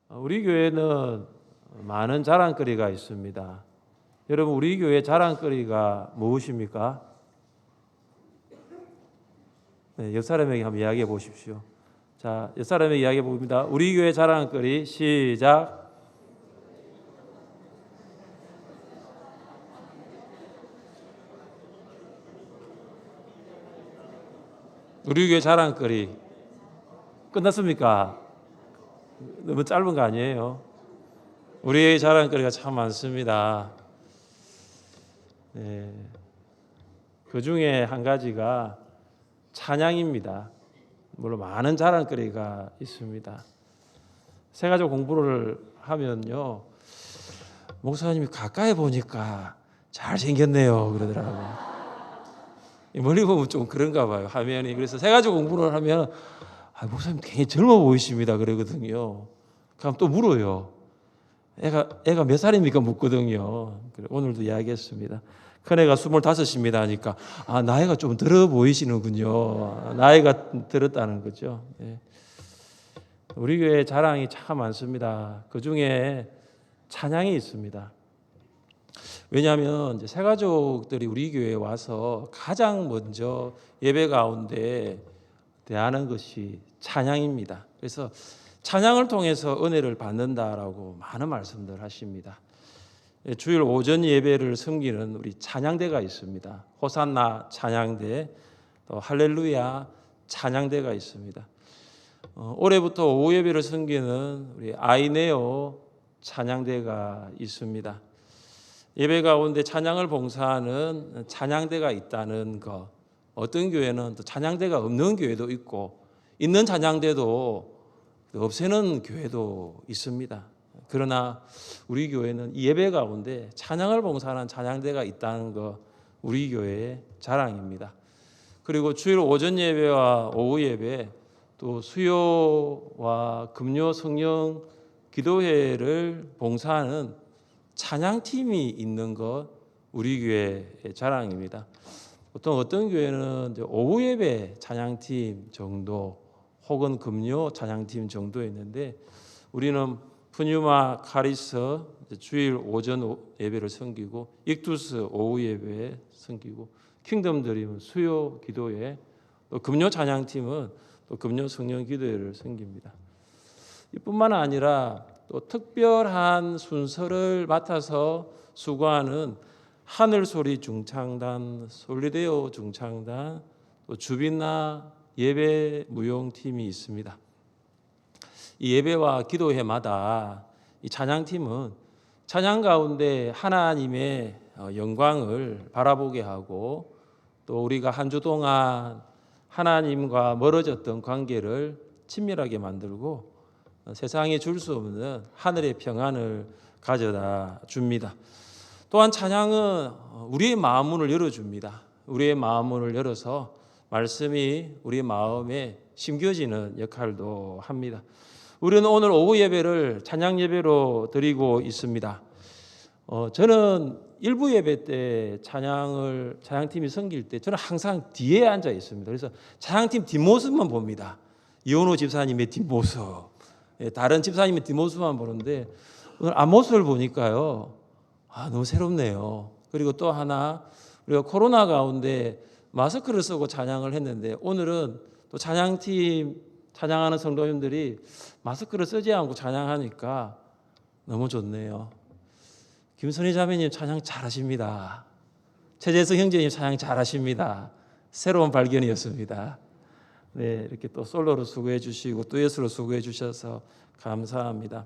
우리 교회는 많은 자랑거리가 있습니다. 여러분, 우리 교회 자랑거리가 무엇입니까? 네, 옆 사람에게 한번 이야기해 보십시오. 자, 옆 사람에게 이야기해 봅니다. 우리 교회 자랑거리 시작. 우리 교회 자랑거리 끝났습니까? 너무 짧은 거 아니에요? 우리의 자랑거리가 참 많습니다. 네, 그 중에 한 가지가 찬양입니다. 물론 많은 자랑거리가 있습니다. 세가족 공부를 하면요, 목사님이 가까이 보니까 잘생겼네요 그러더라고요. 멀리 보면 좀 그런가 봐요, 화면이. 그래서 세가족 공부를 하면 목사님 굉장히 젊어 보이십니다 그러거든요. 그럼 또 물어요. 애가 몇 살입니까 묻거든요. 오늘도 이야기했습니다. 큰애가 25입니다 하니까 나이가 좀 들어 보이시는군요. 나이가 들었다는 거죠. 예. 우리 교회 자랑이 참 많습니다. 그 중에 찬양이 있습니다. 왜냐하면 이제 새가족들이 우리 교회에 와서 가장 먼저 예배 가운데 대하는 것이 찬양입니다. 그래서 찬양을 통해서 은혜를 받는다라고 많은 말씀들 하십니다. 주일 오전 예배를 섬기는 우리 찬양대가 있습니다. 호산나 찬양대, 또 할렐루야 찬양대가 있습니다. 올해부터 오후 예배를 섬기는 우리 아이네오 찬양대가 있습니다. 예배 가운데 찬양을 봉사하는 찬양대가 있다는 것. 어떤 교회는 또 찬양대가 없는 교회도 있고, 있는 찬양대도 없애는 교회도 있습니다. 그러나 우리 교회는 이 예배 가운데 찬양을 봉사하는 찬양대가 있다는 것, 우리 교회의 자랑입니다. 그리고 주일 오전 예배와 오후 예배, 또 수요와 금요 성령 기도회를 봉사하는 찬양팀이 있는 것, 우리 교회의 자랑입니다. 보통 어떤 교회는 오후 예배 찬양팀 정도 혹은 금요 찬양팀 정도 있는데, 우리는 푸뉴마 카리스 주일 오전 예배를 섬기고, 익투스 오후 예배에 섬기고, 킹덤 드림 수요 기도회, 또 금요 찬양팀은 또 금요 성령 기도회를 섬깁니다. 이뿐만 아니라 또 특별한 순서를 맡아서 수고하는 하늘소리 중창단, 솔리데오 중창단, 또 주빈나 예배 무용팀이 있습니다. 이 예배와 기도회마다 이 찬양팀은 찬양 가운데 하나님의 영광을 바라보게 하고, 또 우리가 한 주 동안 하나님과 멀어졌던 관계를 친밀하게 만들고 세상에 줄 수 없는 하늘의 평안을 가져다 줍니다. 또한 찬양은 우리의 마음문을 열어줍니다. 우리의 마음문을 열어서 말씀이 우리의 마음에 심겨지는 역할도 합니다. 우리는 오늘 오후 예배를 찬양 예배로 드리고 있습니다. 저는 일부 예배 때 찬양팀이 섬길 때 저는 항상 뒤에 앉아 있습니다. 그래서 찬양팀 뒷모습만 봅니다. 이원호 집사님의 뒷모습, 다른 집사님의 뒷모습만 보는데 오늘 앞모습을 보니까요, 너무 새롭네요. 그리고 또 하나, 우리가 코로나 가운데 마스크를 쓰고 찬양을 했는데, 오늘은 또 찬양팀 찬양하는 성도님들이 마스크를 쓰지 않고 찬양하니까 너무 좋네요. 김선희 자매님 찬양 잘하십니다. 최재석 형제님 찬양 잘하십니다. 새로운 발견이었습니다. 네, 이렇게 또 솔로로 수고해 주시고 듀엣으로 수고해 주셔서 감사합니다.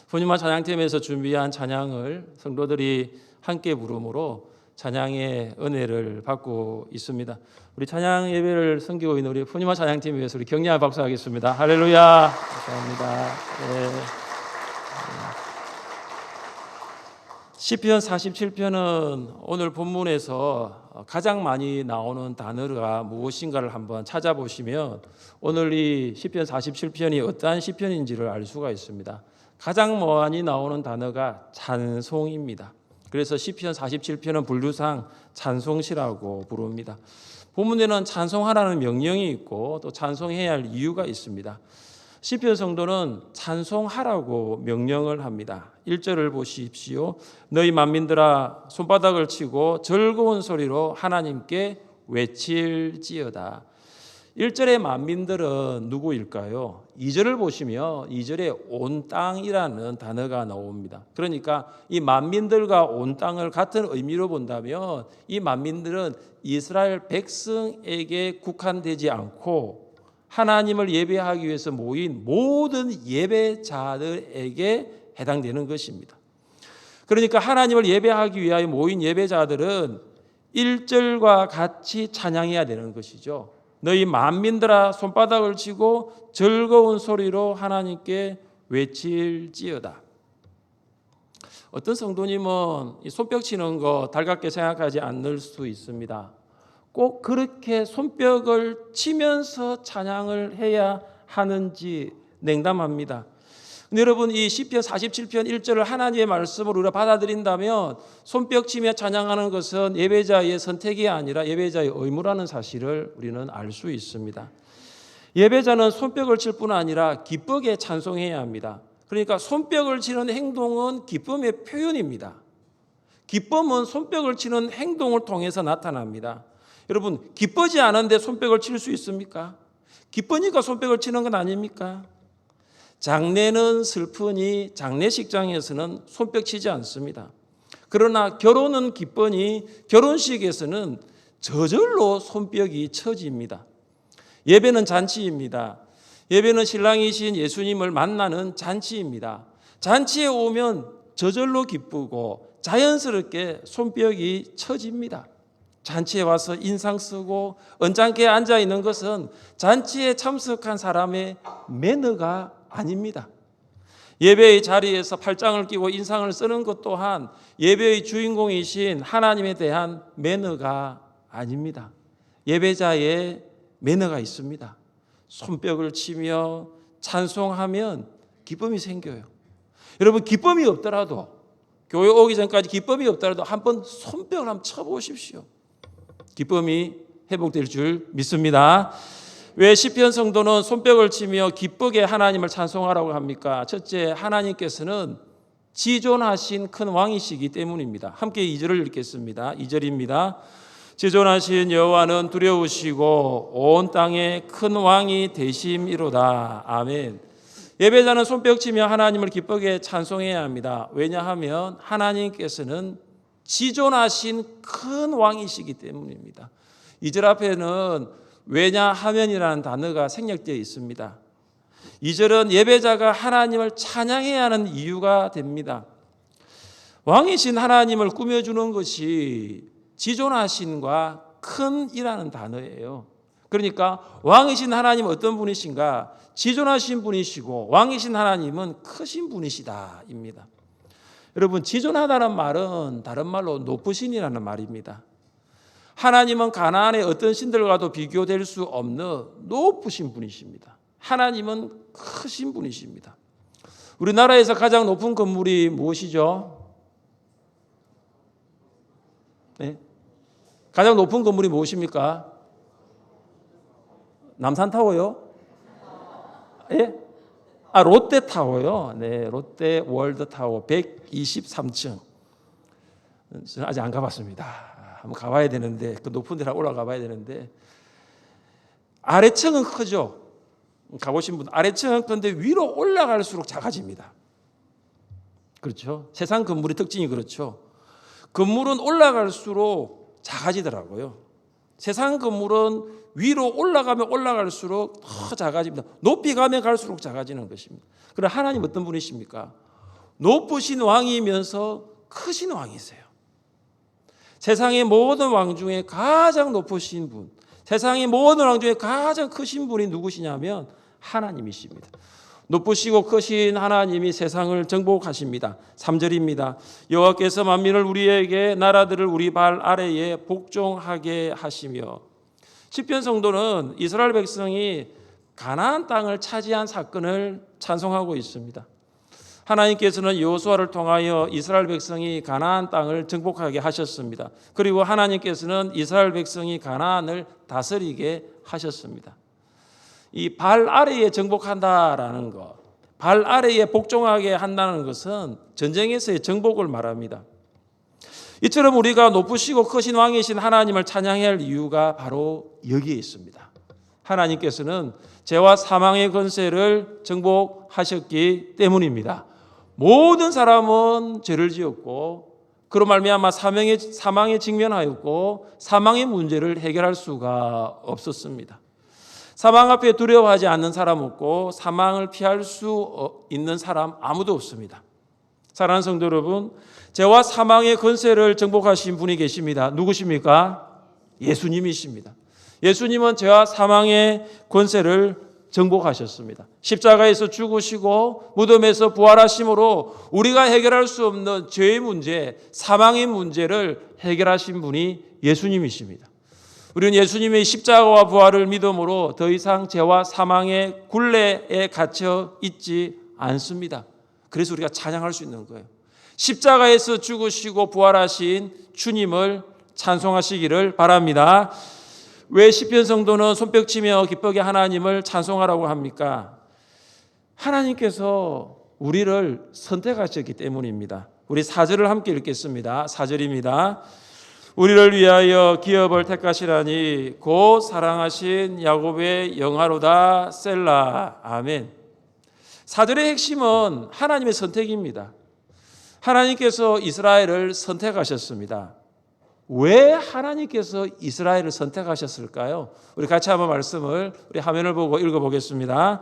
푸뉴마 찬양팀에서 준비한 찬양을 성도들이 함께 부름으로 찬양의 은혜를 받고 있습니다. 우리 찬양 예배를 섬기고 있는 우리 푸뉴마 찬양팀 위해서 우리 격려와 박수하겠습니다. 할렐루야. 감사합니다. 네. 시편 47편은 오늘 본문에서 가장 많이 나오는 단어가 무엇인가를 한번 찾아보시면 오늘 이 시편 47편이 어떠한 시편인지를 알 수가 있습니다. 가장 많이 나오는 단어가 찬송입니다. 그래서 시편 47편은 분류상 찬송시라고 부릅니다. 본문에는 찬송하라는 명령이 있고 또 찬송해야 할 이유가 있습니다. 시편 성도는 찬송하라고 명령을 합니다. 1절을 보십시오. 너희 만민들아 손바닥을 치고 즐거운 소리로 하나님께 외칠지어다. 1절의 만민들은 누구일까요? 2절을 보시면 2절에 온 땅이라는 단어가 나옵니다. 그러니까 이 만민들과 온 땅을 같은 의미로 본다면 이 만민들은 이스라엘 백성에게 국한되지 않고 하나님을 예배하기 위해서 모인 모든 예배자들에게 해당되는 것입니다. 그러니까 하나님을 예배하기 위하여 모인 예배자들은 1절과 같이 찬양해야 되는 것이죠. 너희 만민들아 손바닥을 치고 즐거운 소리로 하나님께 외칠지어다. 어떤 성도님은 이 손뼉 치는 거 달갑게 생각하지 않을 수 있습니다. 꼭 그렇게 손뼉을 치면서 찬양을 해야 하는지 냉담합니다. 근데 여러분 이 시편 47편 1절을 하나님의 말씀으로 우리가 받아들인다면 손뼉 치며 찬양하는 것은 예배자의 선택이 아니라 예배자의 의무라는 사실을 우리는 알 수 있습니다. 예배자는 손뼉을 칠 뿐 아니라 기쁘게 찬송해야 합니다. 그러니까 손뼉을 치는 행동은 기쁨의 표현입니다. 기쁨은 손뼉을 치는 행동을 통해서 나타납니다. 여러분 기쁘지 않은데 손뼉을 칠 수 있습니까? 기쁘니까 손뼉을 치는 건 아닙니까? 장례는 슬프니 장례식장에서는 손뼉 치지 않습니다. 그러나 결혼은 기쁘니 결혼식에서는 저절로 손뼉이 쳐집니다. 예배는 잔치입니다. 예배는 신랑이신 예수님을 만나는 잔치입니다. 잔치에 오면 저절로 기쁘고 자연스럽게 손뼉이 쳐집니다. 잔치에 와서 인상 쓰고 언짢게 앉아 있는 것은 잔치에 참석한 사람의 매너가 아닙니다. 예배의 자리에서 팔짱을 끼고 인상을 쓰는 것 또한 예배의 주인공이신 하나님에 대한 매너가 아닙니다. 예배자의 매너가 있습니다. 손뼉을 치며 찬송하면 기쁨이 생겨요. 여러분 기쁨이 없더라도 교회 오기 전까지 기쁨이 없더라도 한번 손뼉을 한번 쳐보십시오. 기쁨이 회복될 줄 믿습니다. 왜 시편 성도는 손뼉을 치며 기쁘게 하나님을 찬송하라고 합니까? 첫째, 하나님께서는 지존하신 큰 왕이시기 때문입니다. 함께 2절을 읽겠습니다. 2절입니다. 지존하신 여호와는 두려우시고 온 땅에 큰 왕이 되심이로다. 아멘. 예배자는 손뼉 치며 하나님을 기쁘게 찬송해야 합니다. 왜냐하면 하나님께서는 지존하신 큰 왕이시기 때문입니다. 2절 앞에는 왜냐하면이라는 단어가 생략되어 있습니다. 2절은 예배자가 하나님을 찬양해야 하는 이유가 됩니다. 왕이신 하나님을 꾸며주는 것이 지존하신과 큰이라는 단어예요. 그러니까 왕이신 하나님은 어떤 분이신가? 지존하신 분이시고 왕이신 하나님은 크신 분이시다입니다. 여러분 지존하다는 말은 다른 말로 높으신이라는 말입니다. 하나님은 가나안의 어떤 신들과도 비교될 수 없는 높으신 분이십니다. 하나님은 크신 분이십니다. 우리나라에서 가장 높은 건물이 무엇이죠? 네? 가장 높은 건물이 무엇입니까? 남산타워요? 예? 롯데타워요. 네, 롯데 월드타워 123층. 저는 아직 안 가봤습니다. 한번 가봐야 되는데 그 높은 데로 올라가 봐야 되는데 아래층은 크죠. 가보신 분 아래층은 큰데 위로 올라갈수록 작아집니다. 그렇죠. 세상 건물의 특징이 그렇죠. 건물은 올라갈수록 작아지더라고요. 세상 건물은 위로 올라가면 올라갈수록 더 작아집니다. 높이 가면 갈수록 작아지는 것입니다. 그러나 하나님 어떤 분이십니까? 높으신 왕이면서 크신 왕이세요. 세상의 모든 왕 중에 가장 높으신 분, 세상의 모든 왕 중에 가장 크신 분이 누구시냐면 하나님이십니다. 높으시고 크신 하나님이 세상을 정복하십니다. 3절입니다. 여호와께서 만민을 우리에게 나라들을 우리 발 아래에 복종하게 하시며. 시편 성도는 이스라엘 백성이 가나안 땅을 차지한 사건을 찬송하고 있습니다. 하나님께서는 여호수아를 통하여 이스라엘 백성이 가나안 땅을 정복하게 하셨습니다. 그리고 하나님께서는 이스라엘 백성이 가나안을 다스리게 하셨습니다. 이 발 아래에 정복한다라는 것, 발 아래에 복종하게 한다는 것은 전쟁에서의 정복을 말합니다. 이처럼 우리가 높으시고 크신 왕이신 하나님을 찬양해야 할 이유가 바로 여기에 있습니다. 하나님께서는 죄와 사망의 권세를 정복하셨기 때문입니다. 모든 사람은 죄를 지었고 그로 말미암아 사망에 직면하였고 사망의 문제를 해결할 수가 없었습니다. 사망 앞에 두려워하지 않는 사람 없고 사망을 피할 수 있는 사람 아무도 없습니다. 사랑하는 성도 여러분, 죄와 사망의 권세를 정복하신 분이 계십니다. 누구십니까? 예수님이십니다. 예수님은 죄와 사망의 권세를 정복하셨습니다. 십자가에서 죽으시고 무덤에서 부활하심으로 우리가 해결할 수 없는 죄의 문제, 사망의 문제를 해결하신 분이 예수님이십니다. 우리는 예수님의 십자가와 부활을 믿음으로 더 이상 죄와 사망의 굴레에 갇혀 있지 않습니다. 그래서 우리가 찬양할 수 있는 거예요. 십자가에서 죽으시고 부활하신 주님을 찬송하시기를 바랍니다. 왜 시편 성도는 손뼉치며 기쁘게 하나님을 찬송하라고 합니까? 하나님께서 우리를 선택하셨기 때문입니다. 우리 4절을 함께 읽겠습니다. 4절입니다. 우리를 위하여 기업을 택하시라니 곧 사랑하신 야곱의 영화로다 셀라. 아멘. 4절의 핵심은 하나님의 선택입니다. 하나님께서 이스라엘을 선택하셨습니다. 왜 하나님께서 이스라엘을 선택하셨을까요? 우리 같이 한번 말씀을 우리 화면을 보고 읽어보겠습니다.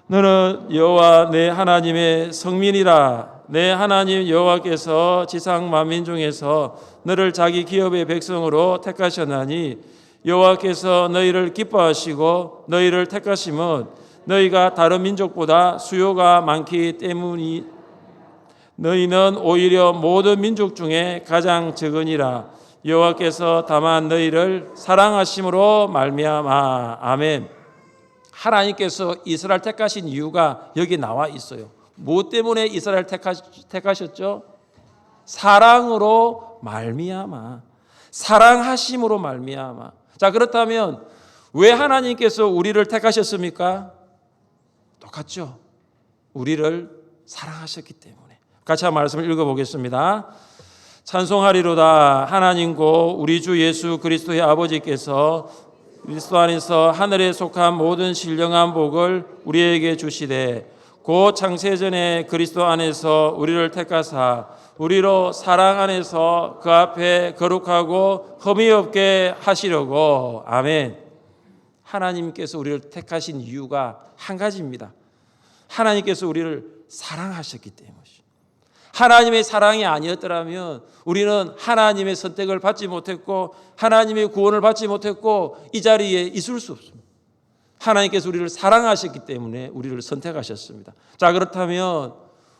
너는 여호와 내 하나님의 성민이라. 내 하나님 여호와께서 지상 만민 중에서 너를 자기 기업의 백성으로 택하셨나니 여호와께서 너희를 기뻐하시고 너희를 택하심은 너희가 다른 민족보다 수요가 많기 때문이 너희는 오히려 모든 민족 중에 가장 적으니라. 여호와께서 다만 너희를 사랑하심으로 말미암아. 아멘. 하나님께서 이스라엘 택하신 이유가 여기 나와 있어요. 무엇 때문에 이스라엘 택하셨죠? 사랑으로 말미암아. 사랑하심으로 말미암아. 자, 그렇다면 왜 하나님께서 우리를 택하셨습니까? 똑같죠. 우리를 사랑하셨기 때문에. 같이 한 말씀을 읽어보겠습니다. 찬송하리로다. 하나님고 우리 주 예수 그리스도의 아버지께서 그리스도 안에서 하늘에 속한 모든 신령한 복을 우리에게 주시되 곧 창세전에 그리스도 안에서 우리를 택하사 우리로 사랑 안에서 그 앞에 거룩하고 흠이 없게 하시려고. 아멘. 하나님께서 우리를 택하신 이유가 한 가지입니다. 하나님께서 우리를 사랑하셨기 때문이죠. 하나님의 사랑이 아니었더라면 우리는 하나님의 선택을 받지 못했고 하나님의 구원을 받지 못했고 이 자리에 있을 수 없습니다. 하나님께서 우리를 사랑하셨기 때문에 우리를 선택하셨습니다. 자, 그렇다면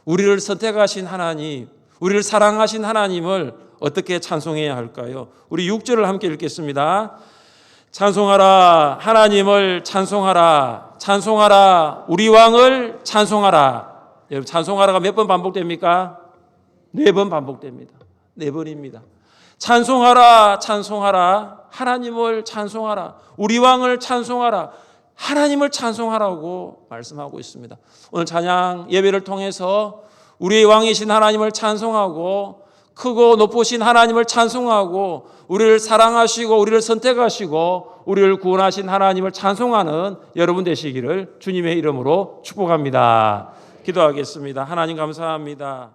우리를 선택하신 하나님, 우리를 사랑하신 하나님을 어떻게 찬송해야 할까요? 우리 6절을 함께 읽겠습니다. 찬송하라. 하나님을 찬송하라. 찬송하라. 우리 왕을 찬송하라. 여러분, 찬송하라가 몇 번 반복됩니까? 4번 반복됩니다. 4번입니다. 찬송하라. 찬송하라. 하나님을 찬송하라. 우리 왕을 찬송하라. 하나님을 찬송하라고 말씀하고 있습니다. 오늘 찬양 예배를 통해서 우리의 왕이신 하나님을 찬송하고 크고 높으신 하나님을 찬송하고 우리를 사랑하시고 우리를 선택하시고 우리를 구원하신 하나님을 찬송하는 여러분 되시기를 주님의 이름으로 축복합니다. 기도하겠습니다. 하나님 감사합니다.